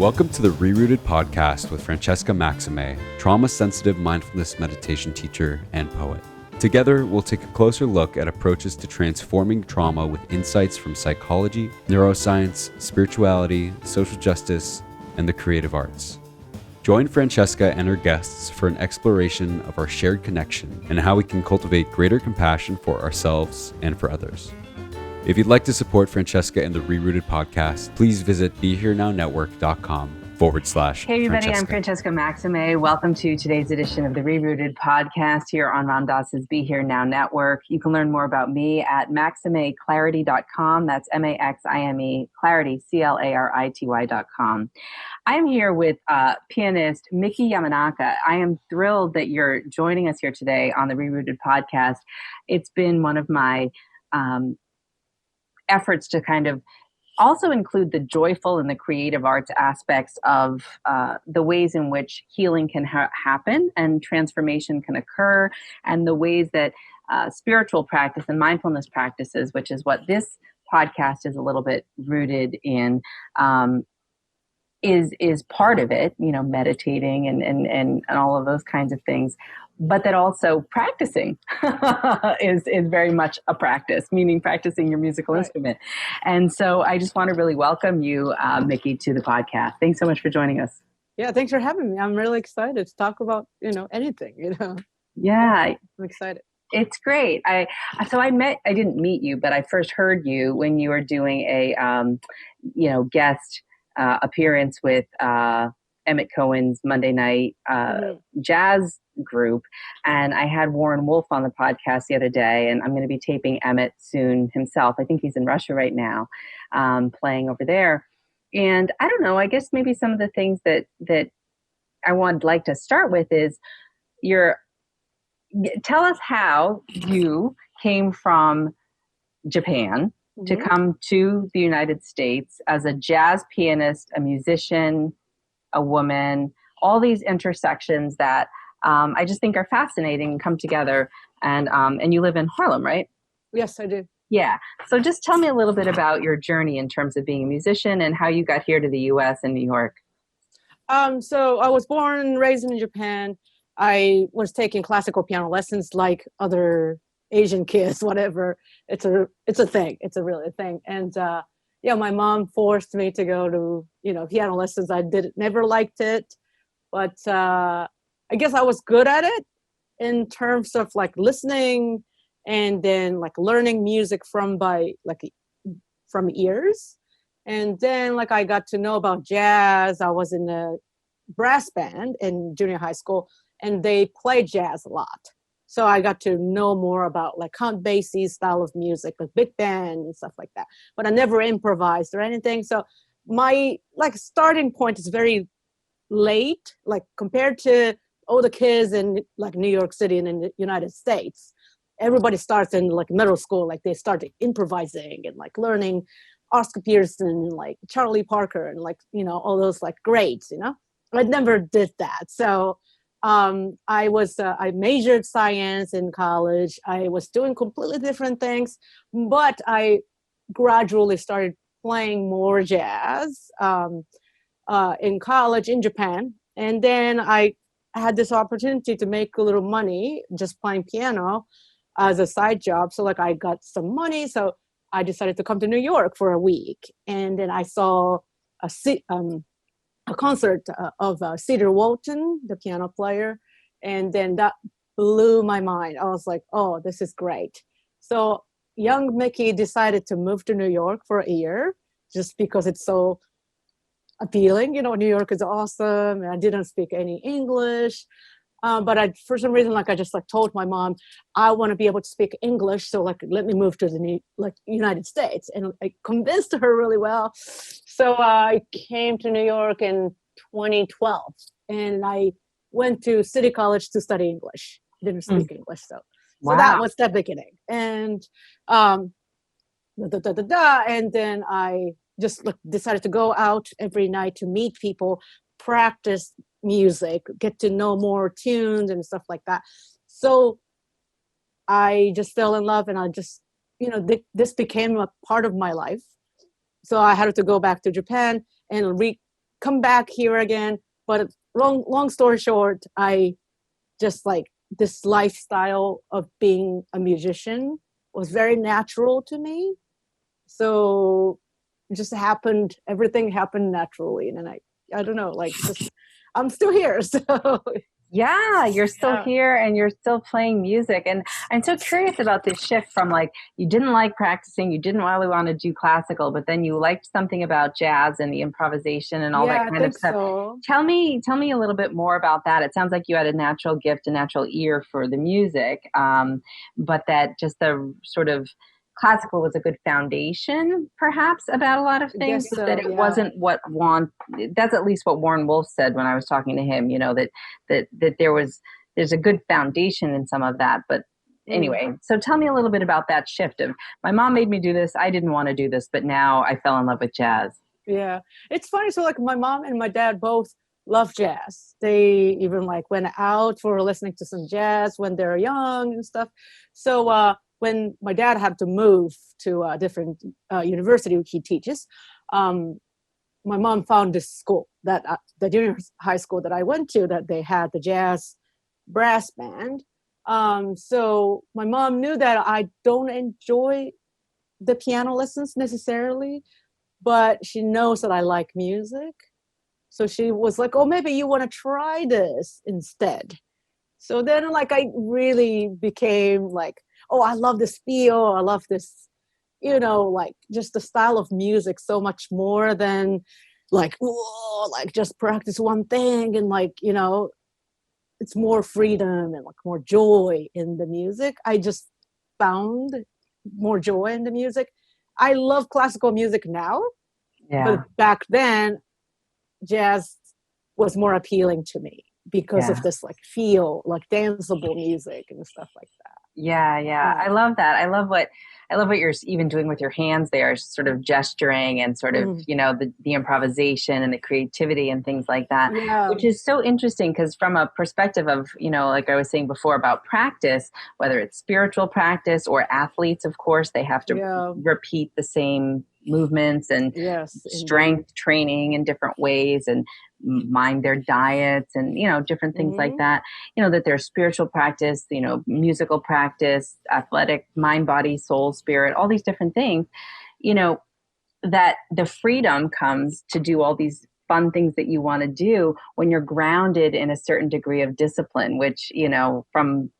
Welcome to the ReRooted podcast with Francesca Maximé, trauma-sensitive mindfulness meditation teacher and poet. Together, we'll take a closer look at approaches to transforming trauma with insights from psychology, neuroscience, spirituality, social justice, and the creative arts. Join Francesca and her guests for an exploration of our shared connection and how we can cultivate greater compassion for ourselves and for others. If you'd like to support Francesca and the ReRooted podcast, please visit BeHereNowNetwork.com/Francesca. Hey everybody, I'm Francesca Maximé. Welcome to today's edition of the ReRooted podcast here on Ram Dass's Be Here Now Network. You can learn more about me at MaximeClarity.com. That's MAXIME Clarity, CLARITY.com. I am here with pianist Miki Yamanaka. I am thrilled that you're joining us here today on the ReRooted podcast. It's been one of my efforts to kind of also include the joyful and the creative arts aspects of the ways in which healing can happen and transformation can occur, and the ways that spiritual practice and mindfulness practices, which is what this podcast is a little bit rooted in, is part of it, you know, meditating and all of those kinds of things. But that also practicing is very much a practice, meaning practicing your musical instrument. And so I just want to really welcome you, Miki, to the podcast. Thanks so much for joining us. Yeah, thanks for having me. I'm really excited to talk about, anything, Yeah. I'm excited. It's great. I didn't meet you, but I first heard you when you were doing a, guest appearance with Emmett Cohen's Monday night jazz group. And I had Warren Wolf on the podcast the other day, and I'm going to be taping Emmett soon himself. I think he's in Russia right now, playing over there. And I don't know, I guess maybe some of the things that I would like to start with is tell us how you came from Japan to come to the United States as a jazz pianist, a musician, a woman, all these intersections that I just think are fascinating and come together. And you live in Harlem, right? Yes, I do. Yeah. So just tell me a little bit about your journey in terms of being a musician and how you got here to the U.S. and New York. So I was born and raised in Japan. I was taking classical piano lessons like other Asian kids, whatever. It's a thing. It's a really thing. And my mom forced me to go to, piano lessons. I never liked it, but I guess I was good at it in terms of like listening and then like learning music from ears. And then like I got to know about jazz. I was in a brass band in junior high school and they played jazz a lot. So I got to know more about like Count Basie's style of music, like big band and stuff like that. But I never improvised or anything. So my like starting point is very late, like compared to all the kids in like New York City and in the United States. Everybody starts in like middle school, like they start improvising and like learning Oscar Peterson and like Charlie Parker and like, all those like greats, I never did that. So I majored science in college. I was doing completely different things, but I gradually started playing more jazz in college in Japan. And then I had this opportunity to make a little money just playing piano as a side job. So like I got some money. So I decided to come to New York for a week. And then I saw a concert of Cedar Walton, the piano player. And then that blew my mind. I was like, oh, this is great. So young Miki decided to move to New York for a year just because it's so appealing. New York is awesome. And I didn't speak any English. But for some reason, like I just like told my mom, I want to be able to speak English. So like, let me move to the United States. And I convinced her really well. So I came to New York in 2012 and I went to City College to study English. I didn't speak English. So that was the beginning. And, and then I just decided to go out every night to meet people, practice music, get to know more tunes and stuff like that. So I just fell in love and I just, this became a part of my life. So I had to go back to Japan and come back here again. But long story short, I just like this lifestyle of being a musician was very natural to me. So it just happened, everything happened naturally. And then I don't know, like just, I'm still here. So yeah, you're still Yeah. here and you're still playing music. And I'm so curious about this shift from like, you didn't like practicing, you didn't really want to do classical, but then you liked something about jazz and the improvisation and all yeah, that I kind of think stuff. so. Tell me a little bit more about that. It sounds like you had a natural gift, a natural ear for the music, but that just the sort of classical was a good foundation, perhaps, about a lot of I things, guess but so, that it yeah. wasn't what that's at least what Warren Wolf said when I was talking to him, you know, that there's a good foundation in some of that. But anyway, so tell me a little bit about that shift of, my mom made me do this, I didn't want to do this, but now I fell in love with jazz. Yeah, it's funny. So like my mom and my dad both love jazz. They even like went out for listening to some jazz when they're young and stuff. So when my dad had to move to a different university he teaches, my mom found this school that the junior high school that I went to, that they had the jazz brass band. So my mom knew that I don't enjoy the piano lessons necessarily, but she knows that I like music. So she was like, oh, maybe you want to try this instead. So then like I really became like, oh, I love this feel. I love this, you know, like just the style of music so much more than like, whoa, like just practice one thing. And like, you know, it's more freedom and like more joy in the music. I just found more joy in the music. I love classical music now. Yeah. But back then, jazz was more appealing to me because of this like feel, like danceable music and stuff like that. Yeah. I love that. I love what you're even doing with your hands there, sort of gesturing and sort of, you know, the improvisation and the creativity and things like that, which is so interesting because from a perspective of, you know, like I was saying before about practice, whether it's spiritual practice or athletes, of course, they have to repeat the same movements and strength training in different ways and mind their diets and, you know, different things like that, you know, that there's spiritual practice, you know, musical practice, athletic, mind, body, soul, spirit, all these different things, you know, that the freedom comes to do all these fun things that you want to do when you're grounded in a certain degree of discipline, which, you know, from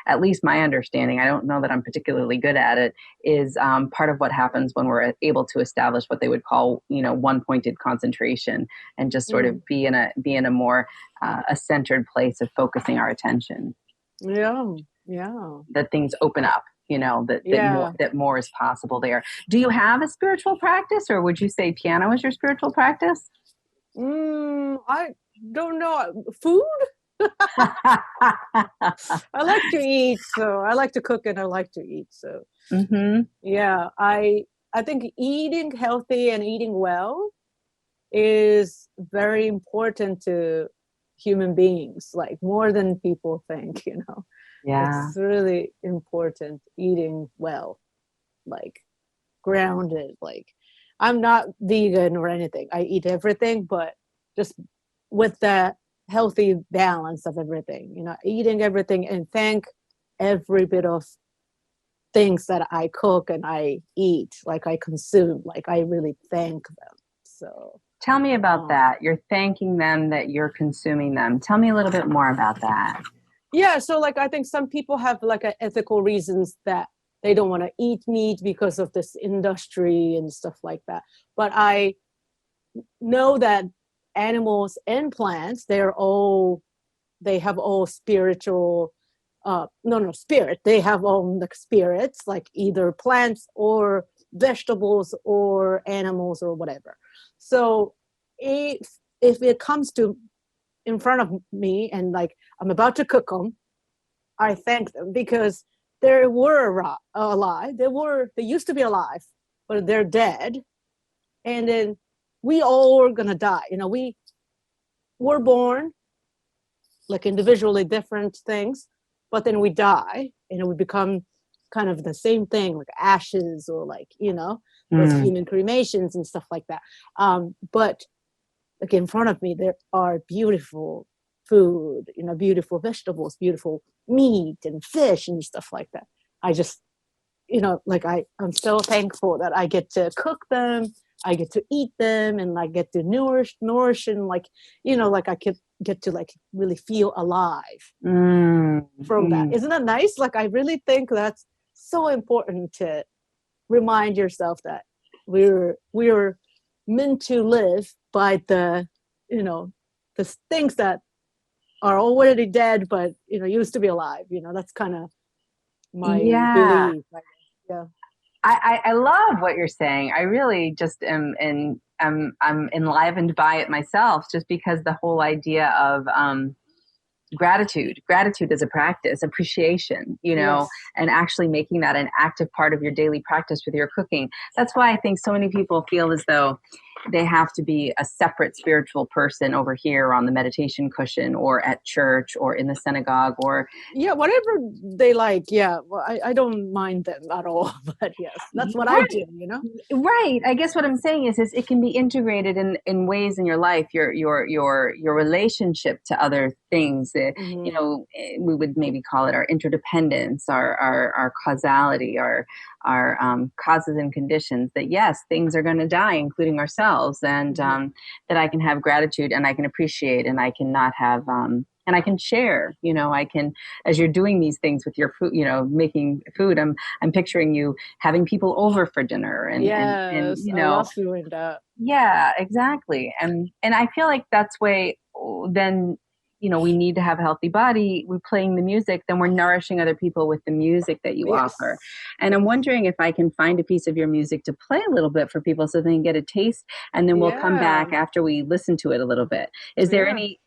at least my understanding, I don't know that I'm particularly good at it, is part of what happens when we're able to establish what they would call, you know, one-pointed concentration and just sort of be in a more a centered place of focusing our attention. Yeah. That things open up, you know, that more is possible there. Do you have a spiritual practice, or would you say piano is your spiritual practice? I don't know. Food? I like to eat, so I like to cook and I like to eat. So yeah, I think eating healthy and eating well is very important to human beings, like more than people think, you know. It's really important, eating well, like grounded. Like I'm not vegan or anything. I eat everything, but just with that healthy balance of everything, you know, eating everything and thank every bit of things that I cook and I eat, like I consume, like I really thank them. So tell me about that. You're thanking them that you're consuming them. Tell me a little bit more about that. Yeah, so like I think some people have like ethical reasons that they don't want to eat meat because of this industry and stuff like that. But I know that animals and plants, they have all spiritual spirit. They have all like spirits, like either plants or vegetables or animals or whatever. So if it comes to in front of me and like I'm about to cook them, I thank them because they were alive. They used to be alive, but they're dead. And then we all are gonna die. You know, we were born like individually different things, but then we die and we become kind of the same thing, like ashes or like, you know, those human cremations and stuff like that. But like in front of me, there are beautiful food, beautiful vegetables, beautiful meat and fish and stuff like that. I just, like I'm so thankful that I get to cook them. I get to eat them, and I get to nourish, and like, like I could get to like really feel alive from that. Isn't that nice? Like, I really think that's so important to remind yourself that we're meant to live by the, the things that are already dead, but, used to be alive. That's kind of my belief. Yeah. I love what you're saying. I really just am, and I'm enlivened by it myself, just because the whole idea of gratitude as a practice, appreciation, Yes. and actually making that an active part of your daily practice with your cooking. That's why I think so many people feel as though they have to be a separate spiritual person over here on the meditation cushion or at church or in the synagogue or whatever they like. Yeah, well, I don't mind them at all, but yes, that's what I do. Right. I guess what I'm saying is it can be integrated in ways in your life, your relationship to other things. We would maybe call it our interdependence, our causality, our causes and conditions. That yes, things are going to die, including ourselves, and that I can have gratitude and I can appreciate and I cannot have. And I can share, I can, as you're doing these things with your food, making food, I'm picturing you having people over for dinner and I love doing that. Yeah, exactly. And I feel like that's way then, we need to have a healthy body. We're playing the music, then we're nourishing other people with the music that you offer. And I'm wondering if I can find a piece of your music to play a little bit for people so they can get a taste, and then we'll come back after we listen to it a little bit. Is there any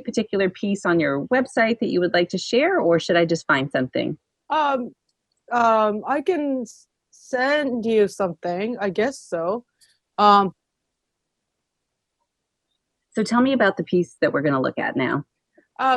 particular piece on your website that you would like to share, or should I just find something? I can send you something, I guess so. So tell me about the piece that we're going to look at now.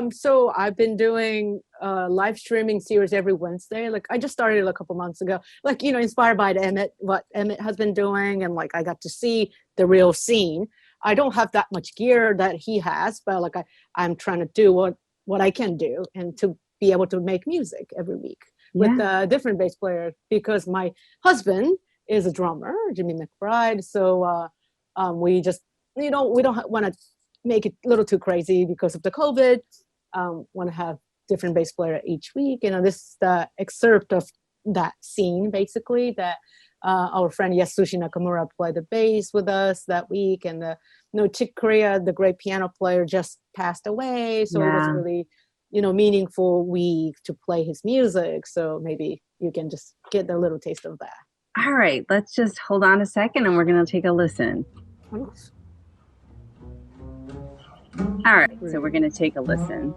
So I've been doing a live streaming series every Wednesday. Like, I just started a couple months ago, like, inspired by what Emmett has been doing. And like, I got to see the real scene. I don't have that much gear that he has, but like, I'm trying to do what I can do and to be able to make music every week with a different bass player, because my husband is a drummer, Jimmy McBride. So we just, we don't want to make it a little too crazy because of the COVID. Want to have different bass player each week. This is the excerpt of that scene, basically, that our friend Yasushi Nakamura played the bass with us that week. And Chick Corea, the great piano player, just passed away. So it was really, meaningful week to play his music. So maybe you can just get a little taste of that. All right, let's just hold on a second and we're going to take a listen. All right, so we're going to take a listen.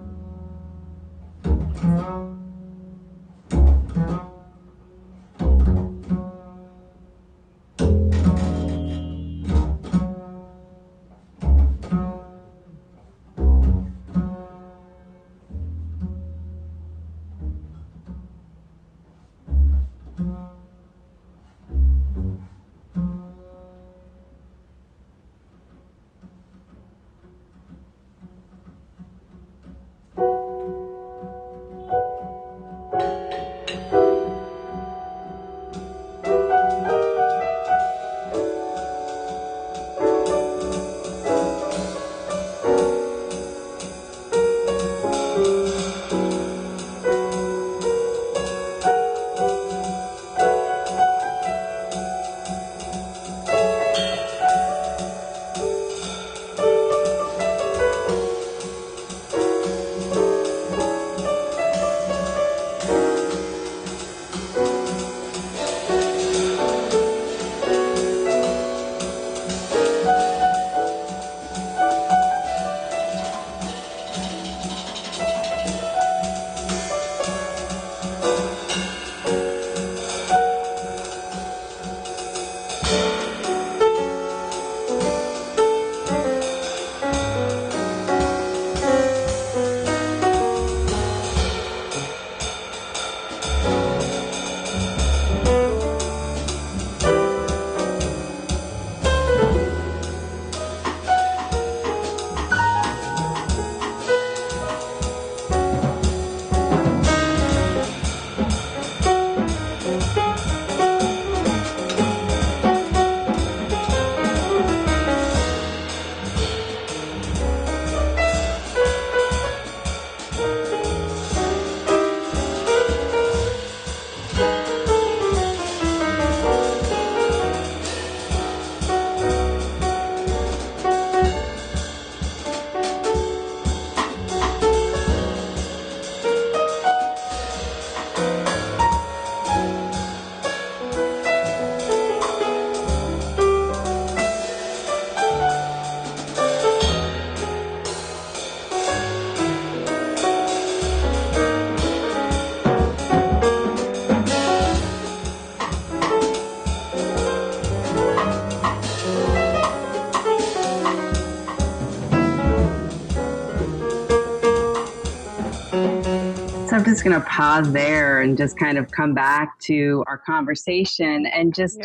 just going to pause there and just kind of come back to our conversation and just,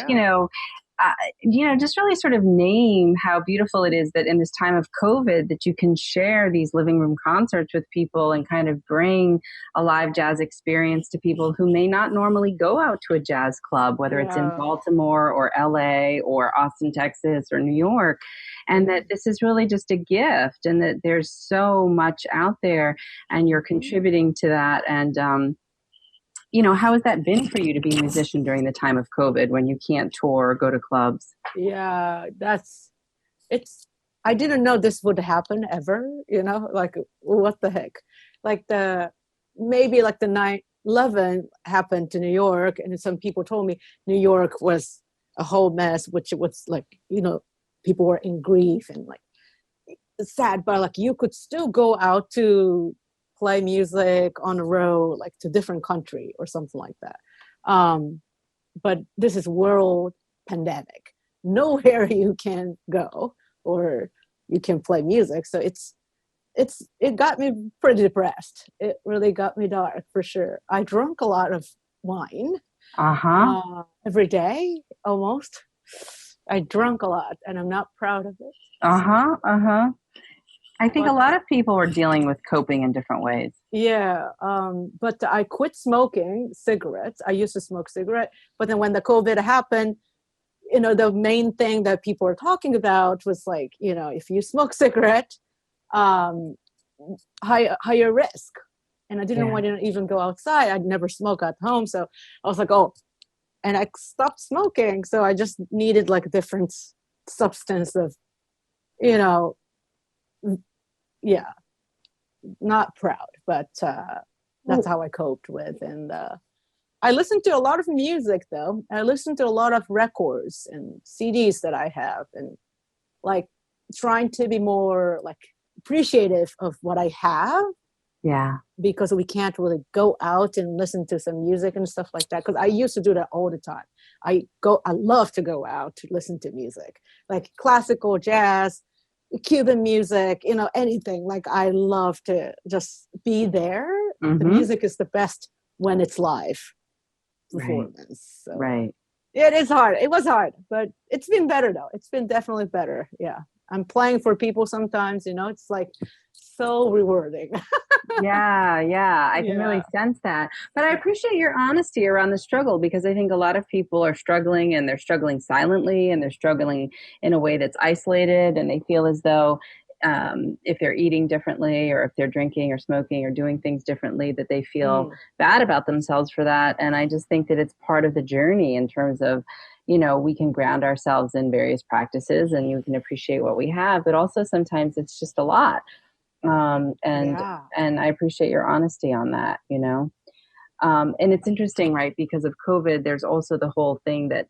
just really sort of name how beautiful it is that in this time of COVID that you can share these living room concerts with people and kind of bring a live jazz experience to people who may not normally go out to a jazz club, whether it's in Baltimore or LA or Austin, Texas or New York. And that this is really just a gift and that there's so much out there and you're contributing to that. And, how has that been for you to be a musician during the time of COVID when you can't tour or go to clubs? Yeah, I didn't know this would happen ever, like what the heck? Like maybe the 9/11 happened to New York and some people told me New York was a whole mess, which was like, people were in grief and like sad, but like you could still go out to play music on the road, like to different country or something like that. But this is world pandemic. Nowhere you can go or you can play music. So it got me pretty depressed. It really got me dark for sure. I drank a lot of wine every day almost. I drank a lot and I'm not proud of it. I think a lot of people are dealing with coping in different ways. Yeah, but I quit smoking cigarettes. I used to smoke cigarette, but then when the COVID happened, the main thing that people were talking about was like, if you smoke cigarette, higher risk. And I didn't want to even go outside. I'd never smoke at home. So I was like, and I stopped smoking. So I just needed like a different substance of, not proud, but that's how I coped with. And I listened to a lot of music though. I listened to a lot of records and CDs that I have and like trying to be more like appreciative of what I have. Yeah. Because we can't really go out and listen to some music and stuff like that. Because I used to do that all the time. I love to go out to listen to music, like classical, jazz, Cuban music, anything. Like I love to just be there. Mm-hmm. The music is the best when it's live performance. So, right. Yeah, it is hard. It was hard, but it's been better though. It's been definitely better. Yeah. I'm playing for people sometimes, it's like so rewarding. Yeah. I can really sense that. But I appreciate your honesty around the struggle because I think a lot of people are struggling and they're struggling silently and they're struggling in a way that's isolated and they feel as though if they're eating differently or if they're drinking or smoking or doing things differently that they feel bad about themselves for that. And I just think that it's part of the journey in terms of, we can ground ourselves in various practices and you can appreciate what we have, but also sometimes it's just a lot. And I appreciate your honesty on that, and it's interesting, right? Because of COVID, there's also the whole thing that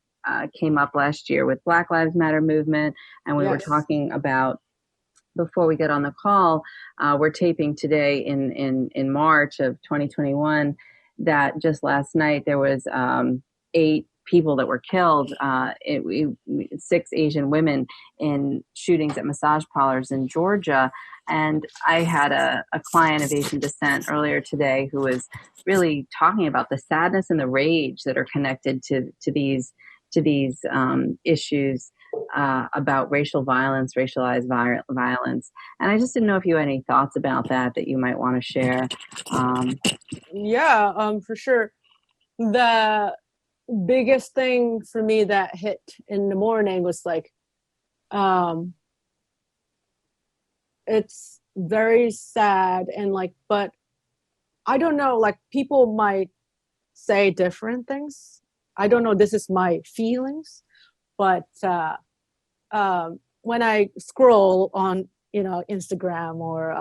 came up last year with Black Lives Matter movement. And we were talking about, before we get on the call, we're taping today in March of 2021, that just last night there was 8 people that were killed, 6 Asian women in shootings at massage parlors in Georgia. And I had a client of Asian descent earlier today who was really talking about the sadness and the rage that are connected to these issues about racial violence, racialized violence. And I just didn't know if you had any thoughts about that you might want to share. For sure. The biggest thing for me that hit in the morning was like, it's very sad and like, but I don't know, like people might say different things. I don't know, this is my feelings, but when I scroll on, Instagram or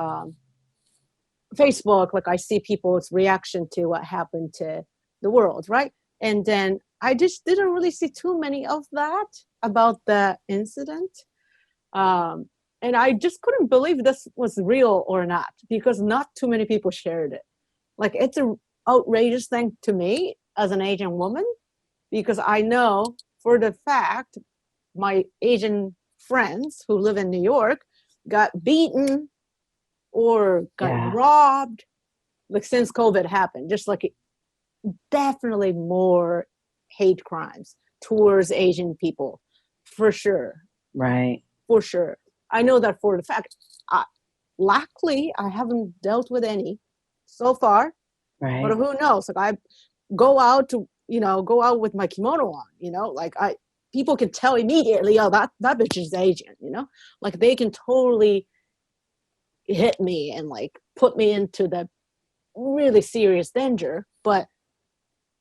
Facebook, like I see people's reaction to what happened to the world, right? And then I just didn't really see too many of that about the incident. And I just couldn't believe this was real or not, because not too many people shared it. Like it's an outrageous thing to me as an Asian woman, because I know for the fact my Asian friends who live in New York got beaten or got robbed, like since COVID happened, just like definitely more hate crimes towards Asian people, for sure. Right. For sure. I know that for the fact. Luckily, I haven't dealt with any so far, Right. but who knows? Like I go out with my kimono on, like people can tell immediately, oh, that bitch is Asian, like they can totally hit me and like put me into the really serious danger. But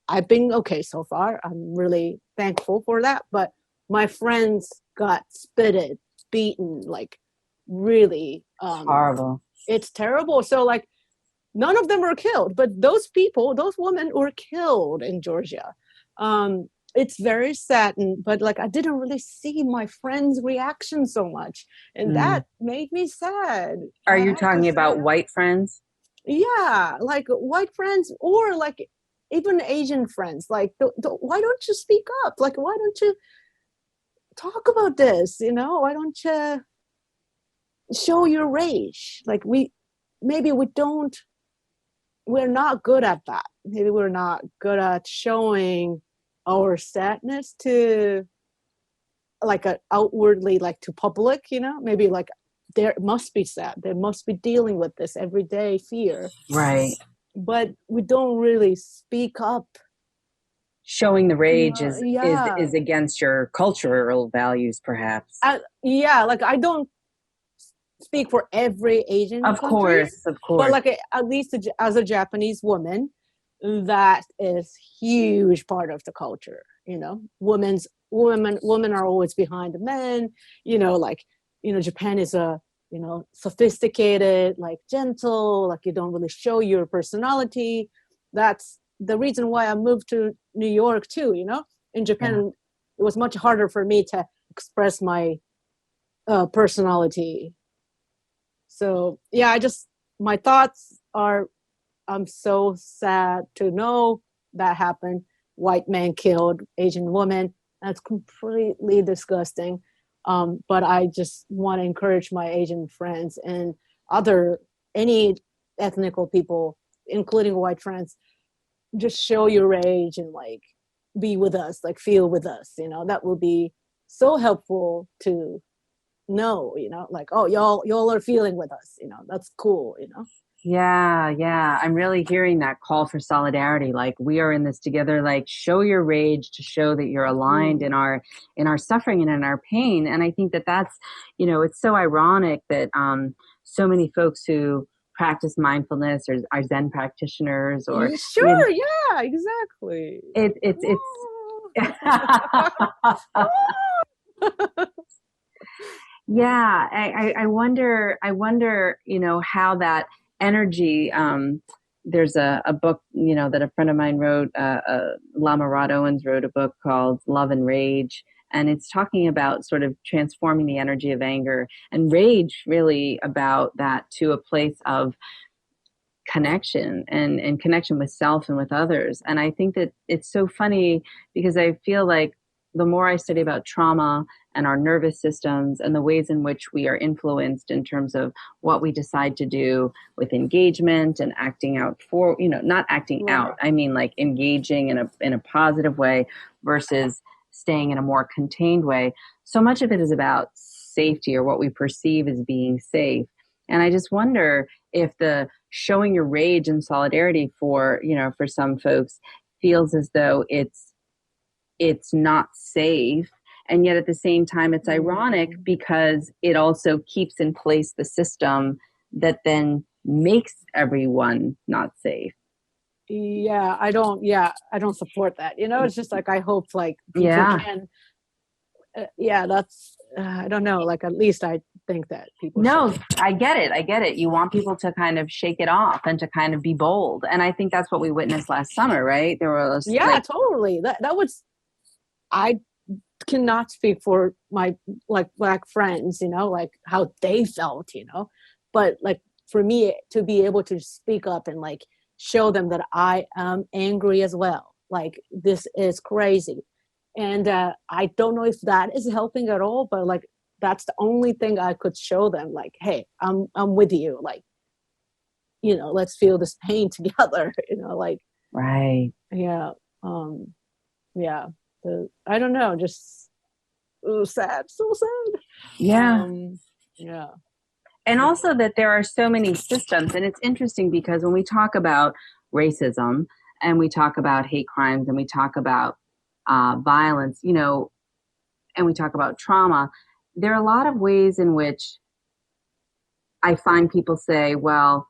I've been okay so far. I'm really thankful for that. But my friends got spitted, beaten, like really Horrible. It's terrible. So like none of them were killed, but those women were killed in Georgia. It's very sad, but like I didn't really see my friends' reaction so much, and that made me sad. Are you talking about white friends? Yeah, like white friends, or like even Asian friends. Like, why don't you speak up? Like, why don't you talk about this? Why don't you show your rage? Like we're not good at that. Maybe we're not good at showing our sadness to like outwardly, like to public, maybe like there must be sad. They must be dealing with this everyday fear. Right. But we don't really speak up. Showing the rage is against your cultural values, perhaps. Like I don't speak for every Asian country, of course, but like at least as a Japanese woman, that is huge part of the culture. Women are always behind the men. Japan is a sophisticated, like gentle, like you don't really show your personality. That's the reason why I moved to New York too. In Japan, it was much harder for me to express my personality. So yeah, my thoughts are, I'm so sad to know that happened. White man killed Asian woman. That's completely disgusting. But I just want to encourage my Asian friends and any ethnical people, including white friends, just show your rage and like be with us, like feel with us. That will be so helpful to know, like, oh, y'all are feeling with us, that's cool. Yeah, I'm really hearing that call for solidarity, like we are in this together, like show your rage to show that you're aligned in our suffering and in our pain. And I think that's it's so ironic that so many folks who practice mindfulness or are Zen practitioners or yeah, exactly, it's yeah, I wonder, how that energy, there's a book, that a friend of mine wrote, Lama Rod Owens wrote a book called Love and Rage. And it's talking about sort of transforming the energy of anger and rage, really about that to a place of connection and connection with self and with others. And I think that it's so funny because I feel like the more I study about trauma and our nervous systems and the ways in which we are influenced in terms of what we decide to do with engagement and acting out for, not acting out, I mean like engaging in a positive way versus staying in a more contained way. So much of it is about safety or what we perceive as being safe. And I just wonder if the showing your rage and solidarity for some folks feels as though it's not safe. And yet at the same time, it's ironic because it also keeps in place the system that then makes everyone not safe. Yeah, I don't support that. It's just like, I hope like people can, that's, I don't know, like at least I think that people should. I get it. You want people to kind of shake it off and to kind of be bold. And I think that's what we witnessed last summer, right? There was totally. That was, I cannot speak for my like Black friends, like how they felt, but like for me to be able to speak up and like show them that I am angry as well. Like this is crazy. And I don't know if that is helping at all, but like that's the only thing I could show them. Like, hey, I'm with you. Like, let's feel this pain together, like, Right. yeah. Yeah. I don't know, just sad, so sad. Yeah. Yeah. And also that there are so many systems. And it's interesting because when we talk about racism and we talk about hate crimes and we talk about violence, and we talk about trauma, there are a lot of ways in which I find people say, well,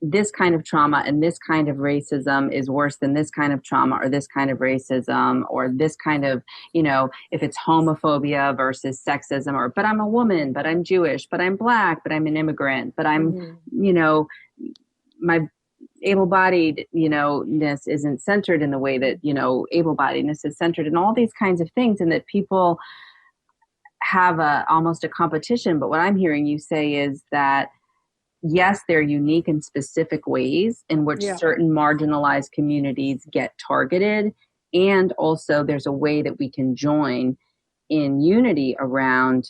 this kind of trauma and this kind of racism is worse than this kind of trauma or this kind of racism or this kind of, if it's homophobia versus sexism but I'm a woman, but I'm Jewish, but I'm Black, but I'm an immigrant, but I'm, my able-bodiedness isn't centered in the way that, able-bodiedness is centered in all these kinds of things, and that people have almost a competition. But what I'm hearing you say is that yes, there are unique and specific ways in which certain marginalized communities get targeted. And also there's a way that we can join in unity around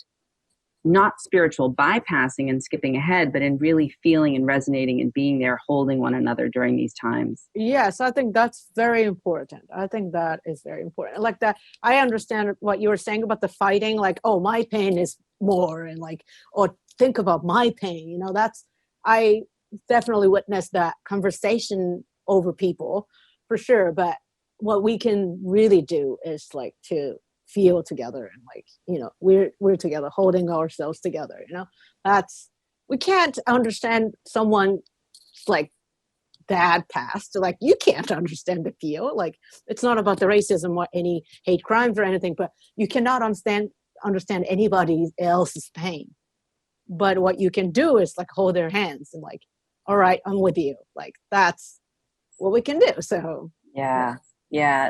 not spiritual bypassing and skipping ahead, but in really feeling and resonating and being there, holding one another during these times. Yes, I think that's very important. I think that is very important. Like that, I understand what you were saying about the fighting, like, oh, my pain is more, and like, or think about my pain, I definitely witnessed that conversation over people for sure. But what we can really do is like to feel together and like, we're together, holding ourselves together, we can't understand someone like bad past. Like you can't understand the feel. Like it's not about the racism or any hate crimes or anything, but you cannot understand anybody else's pain. But what you can do is like hold their hands and like, all right, I'm with you. Like that's what we can do. So yeah.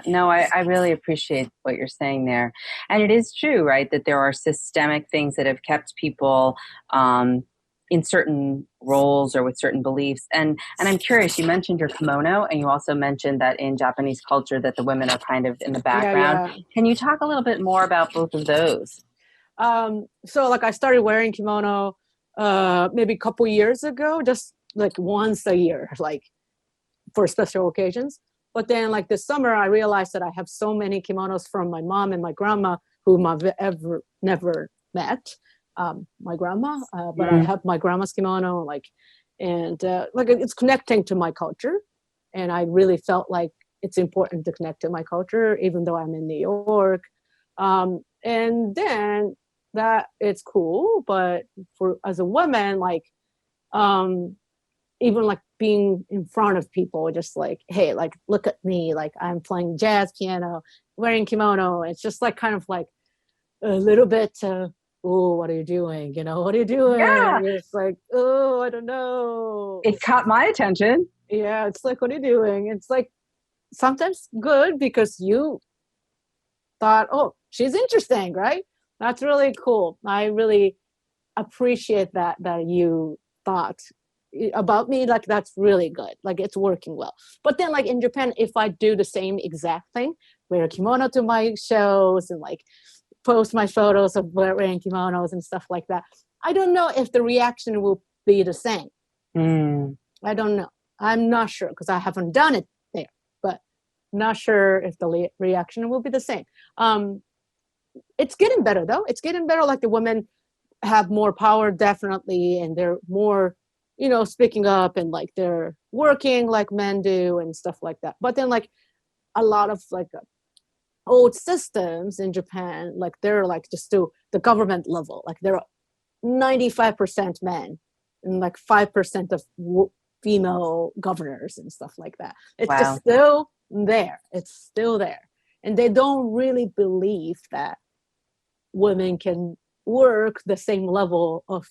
No, I really appreciate what you're saying there. And it is true, right, that there are systemic things that have kept people in certain roles or with certain beliefs. And I'm curious, you mentioned your kimono, and you also mentioned that in Japanese culture that the women are kind of in the background. Yeah. Can you talk a little bit more about both of those? So like I started wearing kimono maybe a couple years ago, just like once a year, like for special occasions. But then like this summer, I realized that I have so many kimonos from my mom and my grandma, whom I've never met. My grandma, but I have my grandma's kimono, and it's connecting to my culture. And I really felt like it's important to connect to my culture, even though I'm in New York. And then that it's cool, but as a woman, like, even like being in front of people, just like, hey, like, look at me, like I'm playing jazz piano, wearing kimono. It's just like kind of like a little bit, oh, what are you doing? What are you doing? Yeah. It's like, oh, I don't know. It caught my attention. Yeah, it's like, what are you doing? It's like sometimes good because you thought, oh, she's interesting, right? That's really cool. I really appreciate that you thought about me. Like that's really good. Like it's working well. But then like in Japan, if I do the same exact thing, wear a kimono to my shows and like post my photos of wearing kimonos and stuff like that, I don't know if the reaction will be the same. I don't know. I'm not sure because I haven't done it there, but not sure if the reaction will be the same. It's getting better though. It's getting better. Like the women have more power, definitely, and they're more, speaking up and like they're working like men do and stuff like that. But then like a lot of like old systems in Japan, like they're like just to the government level, like they're 95% men and like 5% of female governors and stuff like that. It's just still there. It's still there. And they don't really believe that women can work the same level of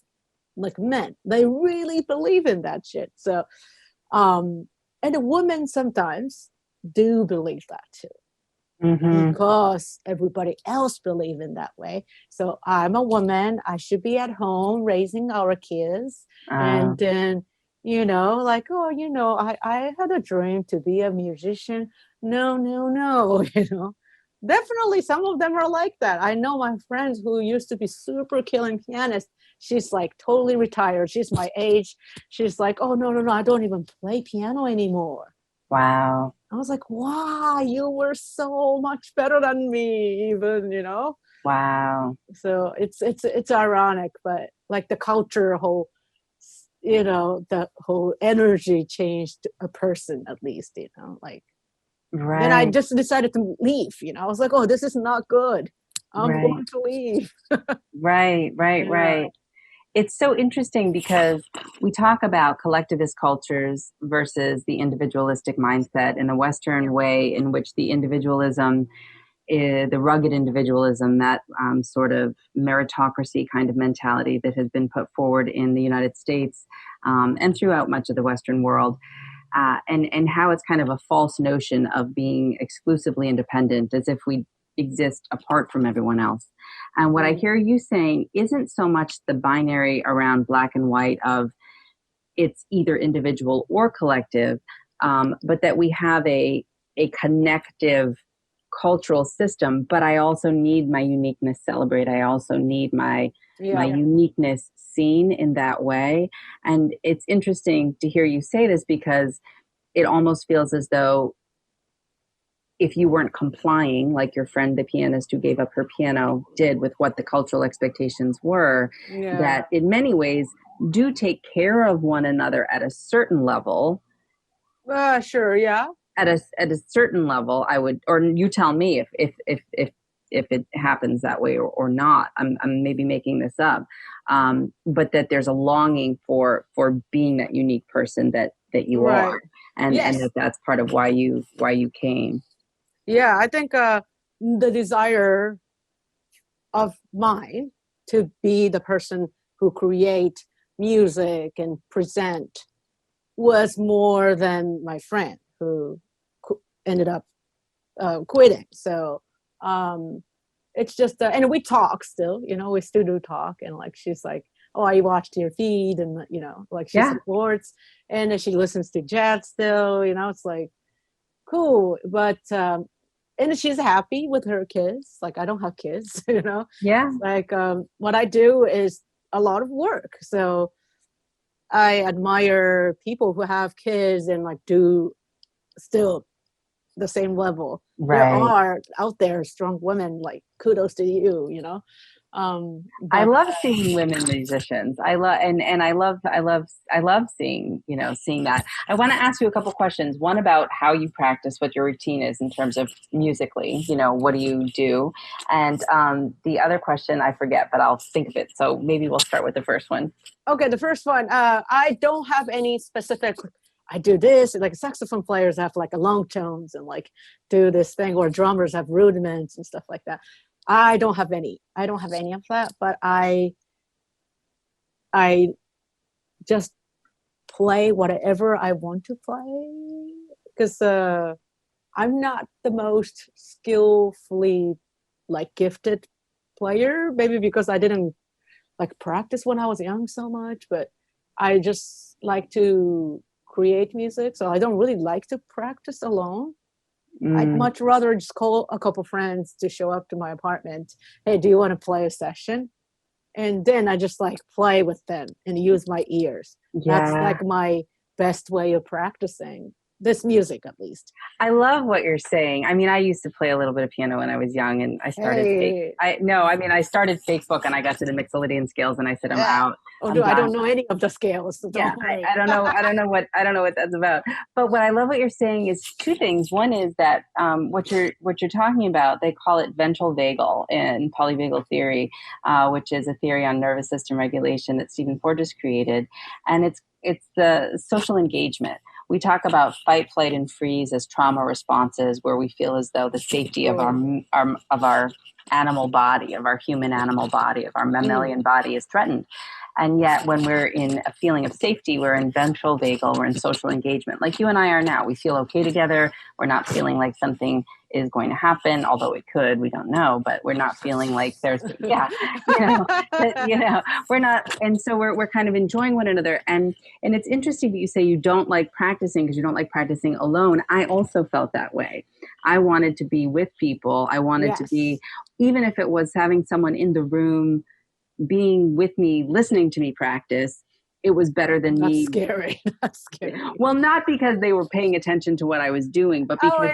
like men. They really believe in that shit. So, and the women sometimes do believe that too. Because everybody else believe in that way. So I'm a woman. I should be at home raising our kids. And then, like, I had a dream to be a musician. No. definitely some of them are like that. I know my friends who used to be super killing pianists. She's like totally retired. She's my age. She's like, oh, no, I don't even play piano anymore. Wow. I was like, wow, you were so much better than me, even, you know? Wow. So it's ironic, but like the culture whole, you know, the whole energy changed a person at least, you know, like, Right. then I just decided to leave, you know, I was like, oh, this is not good. I'm Right. going to leave. Right. Yeah. It's so interesting because we talk about collectivist cultures versus the individualistic mindset in the Western way in which the individualism, the rugged individualism, that sort of meritocracy kind of mentality that has been put forward in the United States and throughout much of the Western world, and how it's kind of a false notion of being exclusively independent, as if we exist apart from everyone else. And what I hear you saying isn't so much the binary around black and white of it's either individual or collective, but that we have a connective cultural system, but I also need my uniqueness celebrated. I also need my uniqueness seen in that way. And it's interesting to hear you say this because it almost feels as though if you weren't complying, like your friend, the pianist who gave up her piano, did with what the cultural expectations were, that in many ways do take care of one another at a certain level. Sure, yeah. At a certain level, I would, or you tell me if it happens that way or not. I'm maybe making this up, but that there's a longing for being that unique person that you are, and that's part of why you came. Yeah, I think the desire of mine to be the person who create music and present was more than my friend who ended up quitting. So it's just, and we talk still, you know, we still do talk. And like, she's like, oh, I watched your feed, and, you know, like she supports, and then she listens to jazz still, you know, it's like, cool. But and she's happy with her kids. Like, I don't have kids, you know. Like what I do is a lot of work, so I admire people who have kids and like do still the same level. There are out there strong women, like, kudos to you, you know. I love seeing women musicians. I love seeing that. I want to ask you a couple questions. One about how you practice, what your routine is in terms of musically, you know, what do you do? And the other question I forget, but I'll think of it. So maybe we'll start with the first one. Okay, the first one. I don't have any specific. I do this, like saxophone players have like a long tones and like do this thing, or drummers have rudiments and stuff like that. I don't have any of that, but I just play whatever I want to play, because I'm not the most skillfully like gifted player, maybe because I didn't like practice when I was young so much, but I just like to create music, so I don't really like to practice alone. I'd much rather just call a couple friends to show up to my apartment. Hey, do you want to play a session? And then I just like play with them and use my ears. That's like my best way of practicing this music, at least. I love what you're saying. I mean, I used to play a little bit of piano when I was young, and I started I started Facebook, and I got to the Mixolydian scales, and I said, I'm out. I don't know any of the scales. So I don't know what that's about. But what I love what you're saying is two things. One is that what you're talking about, they call it ventral vagal in polyvagal theory, which is a theory on nervous system regulation that Stephen Porges created, and it's the social engagement. We talk about fight, flight, and freeze as trauma responses, where we feel as though the safety of our animal body, of our human animal body, of our mammalian body is threatened. And yet when we're in a feeling of safety, we're in ventral vagal, we're in social engagement. Like you and I are now. We feel okay together. We're not feeling like something is going to happen, although it could, we don't know, but we're not feeling like there's, we're not. And so we're kind of enjoying one another. And it's interesting that you say you don't like practicing because you don't like practicing alone. I also felt that way. I wanted to be with people. I wanted to be, even if it was having someone in the room being with me, listening to me practice, it was better than That's me. Scary. That's scary. Well, not because they were paying attention to what I was doing, but because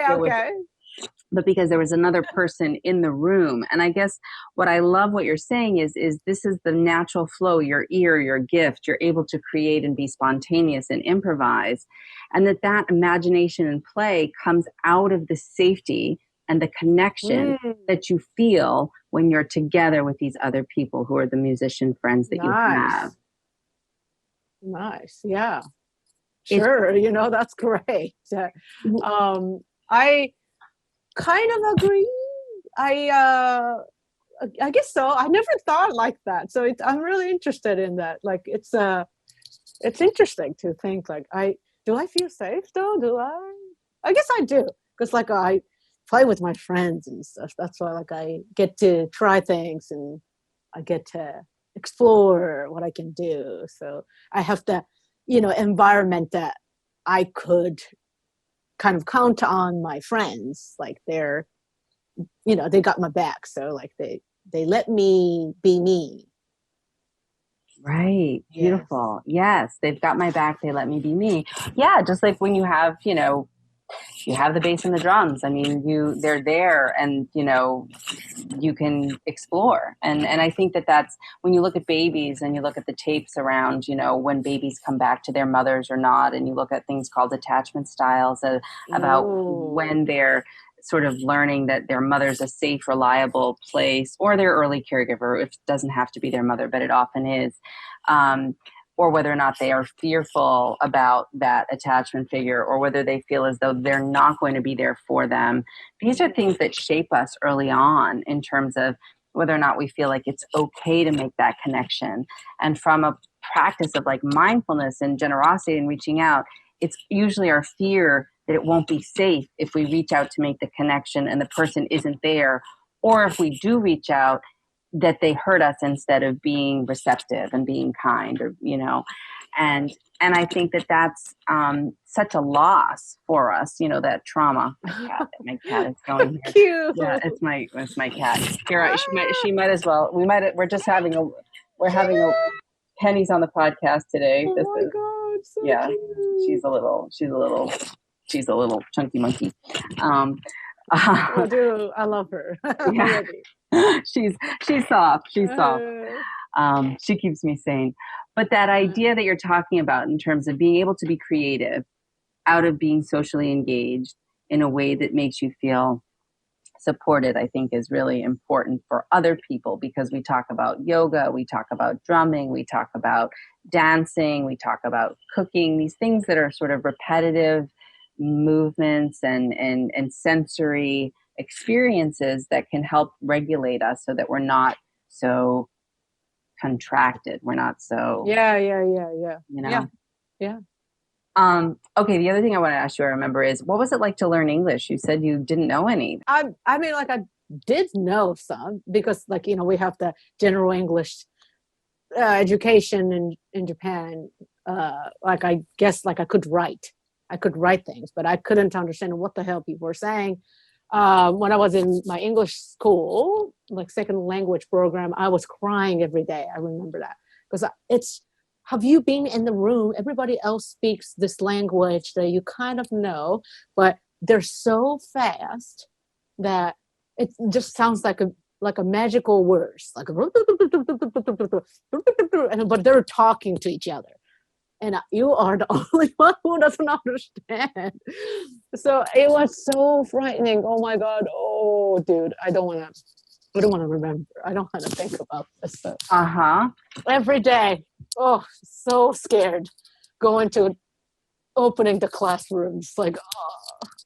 because there was another person in the room. And I guess what I love what you're saying is this is the natural flow, your ear, your gift. You're able to create and be spontaneous and improvise. And that imagination and play comes out of the safety and the connection that you feel when you're together with these other people who are the musician friends that you have. Nice. Yeah. Sure. That's great. I kind of agree. I guess so. I never thought like that. So I'm really interested in that. Like it's interesting to think like do I feel safe though? I guess I do. Because like I play with my friends and stuff. That's why like I get to try things and I get to explore what I can do. So I have the, environment that I could kind of count on my friends. Like they're, they got my back. So like they let me be me. Right. Beautiful. Yes. They've got my back. They let me be me. Yeah. Just like when you have, you have the bass and the drums. I mean, they're there and, you can explore. And I think that's when you look at babies and you look at the tapes around, when babies come back to their mothers or not, and you look at things called attachment styles about when they're sort of learning that their mother's a safe, reliable place, or their early caregiver. It doesn't have to be their mother, but it often is. Or whether or not they are fearful about that attachment figure, or whether they feel as though they're not going to be there for them. These are things that shape us early on in terms of whether or not we feel like it's okay to make that connection. And from a practice of like mindfulness and generosity and reaching out, it's usually our fear that it won't be safe if we reach out to make the connection and the person isn't there. Or if we do reach out, that they hurt us instead of being receptive and being kind, or and I think that's such a loss for us, that trauma. My cat is going here. Cute. Yeah, it's my cat. Here, she might as well. We're having Penny's on the podcast today. Oh my God, so cute. She's a little chunky monkey. I do. I love her. Yeah. She's soft. She's soft. She keeps me sane. But that idea that you're talking about in terms of being able to be creative out of being socially engaged in a way that makes you feel supported, I think is really important for other people, because we talk about yoga, we talk about drumming, we talk about dancing, we talk about cooking, these things that are sort of repetitive movements and sensory experiences that can help regulate us so that we're not so contracted. We're not so Yeah. Okay, the other thing I want to ask you, I remember, is what was it like to learn English? You said you didn't know any. I mean, like I did know some, because like, we have the general English education in Japan. Like I guess like I could write things, but I couldn't understand what the hell people were saying. When I was in my English school, like second language program, I was crying every day. I remember that, because have you been in the room? Everybody else speaks this language that you kind of know, but they're so fast that it just sounds like a magical words, like but they're talking to each other. And you are the only one who doesn't understand. So it was so frightening. Oh my God. Oh, dude, I don't want to remember. I don't want to think about this stuff. Every day. Oh, so scared. Going to opening the classrooms. Like,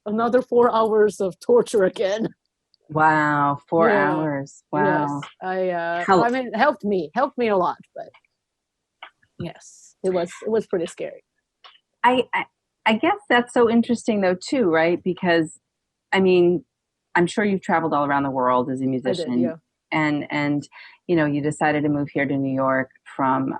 another 4 hours of torture again. Wow. 4 hours. Wow. Yes. I mean, it helped me a lot, but yes. It was pretty scary. I guess that's so interesting though too, right? Because I mean, I'm sure you've traveled all around the world as a musician. I did, yeah. And you decided to move here to New York from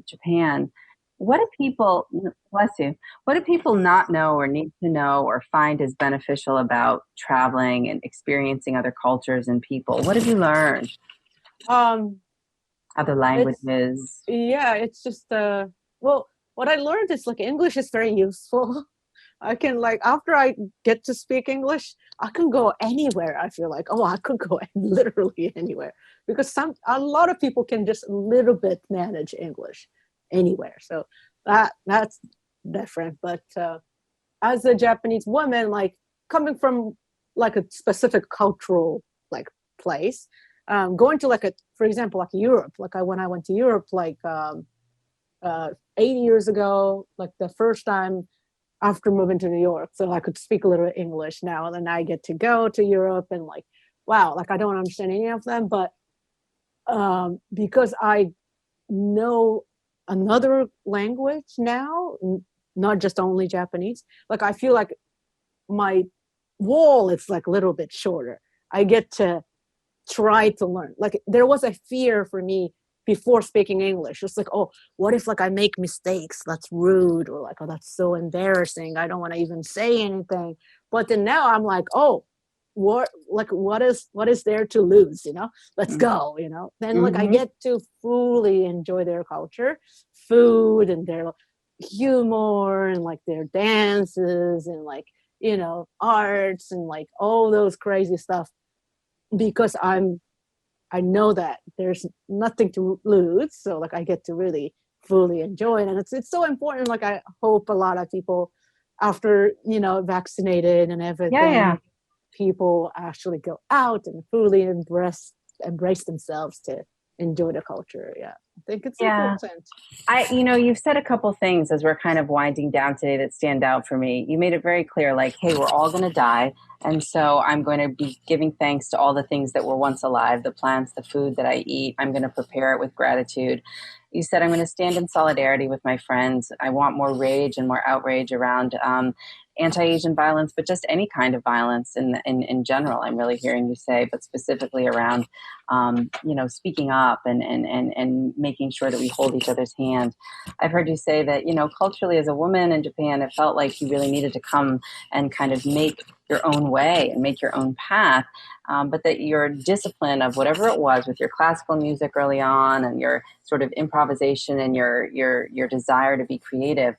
Japan. What do people, bless you, what do people not know or need to know or find as beneficial about traveling and experiencing other cultures and people? What have you learned? Um, Other it's languages? yeah, it's just well, what I learned is like English is very useful. I can like after I get to speak English, I can go anywhere. I feel like, oh, I could go literally anywhere because a lot of people can just a little bit manage English anywhere. So that's different. But as a Japanese woman, like coming from like a specific cultural like place, going to like for example, like Europe, like when I went to Europe, like 8 years ago, like the first time after moving to New York. So I could speak a little English now. And then I get to go to Europe and like, wow, like I don't understand any of them. But because I know another language now, not just only Japanese, like I feel like my wall is like a little bit shorter. I get to try to learn. Like there was a fear for me before speaking English. It's like, oh, what if like I make mistakes? That's rude, or like, oh, that's so embarrassing. I don't want to even say anything. But then now I'm like, oh, what is there to lose? Let's go. Then like I get to fully enjoy their culture, food, and their humor, and like their dances, and like arts, and like all those crazy stuff, because I know that there's nothing to lose. So like I get to really fully enjoy it. And it's so important. Like I hope a lot of people after, vaccinated and everything, Yeah. people actually go out and fully embrace themselves to enjoy the culture. Yeah. I think it's important. You've said a couple things as we're kind of winding down today that stand out for me. You made it very clear, like, hey, we're all going to die. And so I'm going to be giving thanks to all the things that were once alive, the plants, the food that I eat. I'm going to prepare it with gratitude. You said I'm going to stand in solidarity with my friends. I want more rage and more outrage around anti-Asian violence, but just any kind of violence in general. I'm really hearing you say, but specifically around, speaking up and making sure that we hold each other's hand. I've heard you say that, culturally as a woman in Japan, it felt like you really needed to come and kind of make your own way and make your own path. But that your discipline of whatever it was with your classical music early on and your sort of improvisation and your desire to be creative,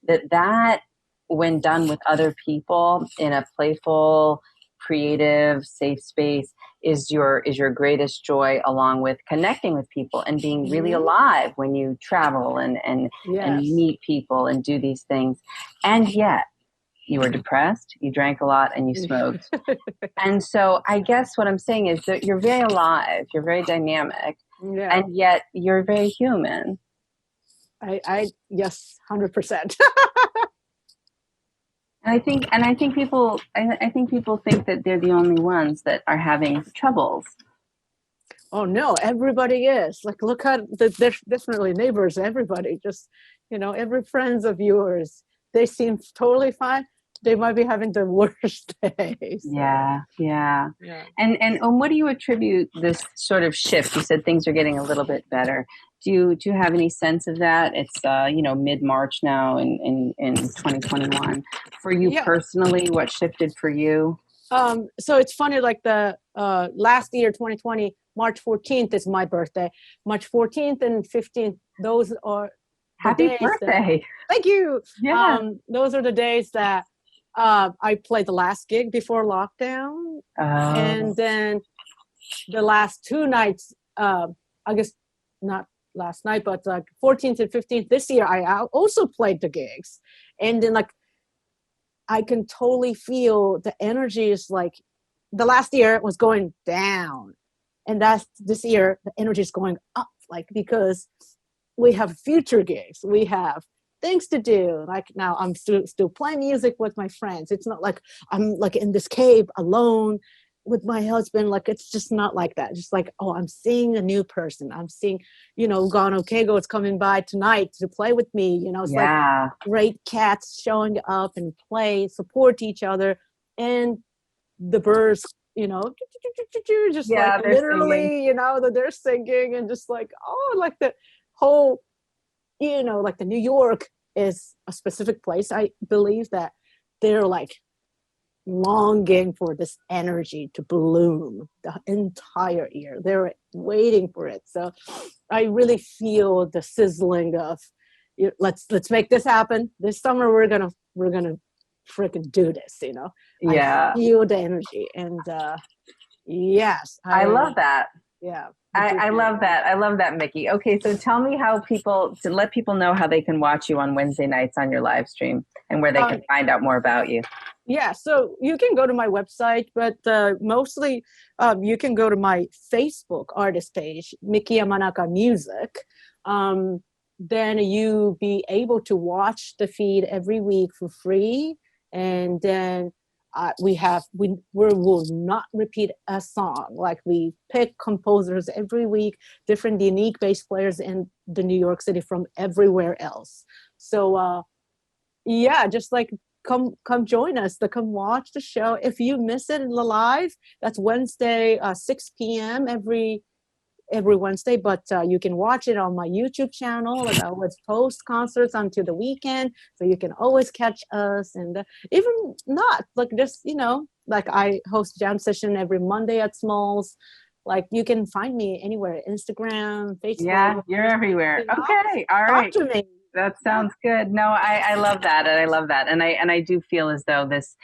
that when done with other people in a playful, creative, safe space is your greatest joy, along with connecting with people and being really alive when you travel and meet people and do these things. And yet you were depressed, you drank a lot, and you smoked. And so I guess what I'm saying is that you're very alive, you're very dynamic, and yet you're very human. I yes, 100%. And I think people think that they're the only ones that are having troubles. Oh no, everybody is. Like, look at there's definitely neighbors, everybody, just every friends of yours, they seem totally fine. They might be having the worst days. Yeah. And what do you attribute this sort of shift? You said things are getting a little bit better. Do you have any sense of that? It's mid-March now in 2021. For you personally, what shifted for you? So it's funny, like the last year, 2020, March 14th is my birthday. March 14th and 15th, those are happy birthday. Thank you. Yeah. Those are the days that I played the last gig before lockdown. And then the last two nights, I guess not last night, but like 14th and 15th this year, I also played the gigs. And then like, I can totally feel the energy is like, the last year was going down, and this year the energy is going up, like, because we have future gigs, we have things to do. Like now I'm still playing music with my friends. It's not like I'm like in this cave alone with my husband. Like, it's just not like that. Just like, oh, I'm seeing a new person. I'm seeing, Gano Keigo is coming by tonight to play with me. It's like great cats showing up and play, support each other. And the birds, just like literally, singing. They're singing, and just like, oh, like the whole like the New York is a specific place. I believe that they're like longing for this energy to bloom the entire year. They're waiting for it. So I really feel the sizzling of let's make this happen. This summer we're gonna freaking do this, Yeah. I feel the energy. And yes, I love that. Yeah. I love that. I love that, Miki. Okay, so tell me to let people know how they can watch you on Wednesday nights on your live stream and where they can find out more about you. Yeah, so you can go to my website, but mostly you can go to my Facebook artist page, Miki Yamanaka Music. Then you be able to watch the feed every week for free. And then we will not repeat a song. Like we pick composers every week, different unique bass players in the New York City from everywhere else. So just like come join us, come watch the show. If you miss it in the live, that's Wednesday 6 p.m. every Wednesday, but you can watch it on my YouTube channel. Like I always post concerts until the weekend, so you can always catch us. And even not like just like I host jam session every Monday at Smalls. Like you can find me anywhere, Instagram, Facebook. Yeah, you're everywhere. Okay, all right. Talk to me. That sounds good. No, I love that, and I love that, and I do feel as though this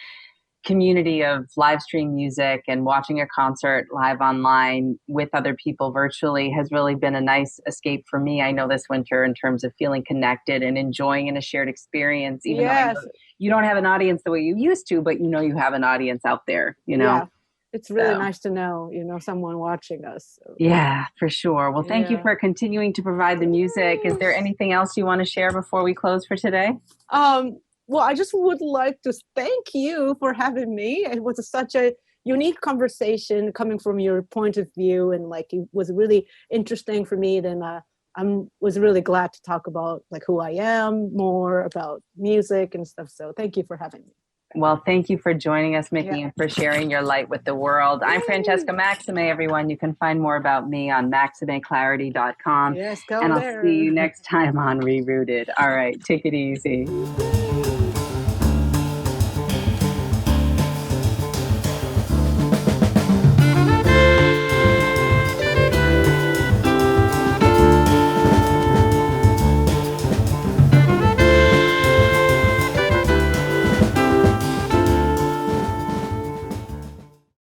community of live stream music and watching a concert live online with other people virtually has really been a nice escape for me. I know this winter in terms of feeling connected and enjoying in a shared experience, even though I know you don't have an audience the way you used to, but you have an audience out there, Yeah. It's really nice to know, someone watching us. So. Yeah, for sure. Well, thank you for continuing to provide the music. Is there anything else you want to share before we close for today? Well, I just would like to thank you for having me. It was such a unique conversation coming from your point of view, and like it was really interesting for me. Then I was really glad to talk about like who I am, more about music and stuff. So thank you for having me. Well, thank you for joining us, Miki, and for sharing your light with the world. I'm Francesca Maximé, everyone. You can find more about me on MaximéClarity.com. Yes, go and there. I'll see you next time on ReRooted. All right, take it easy.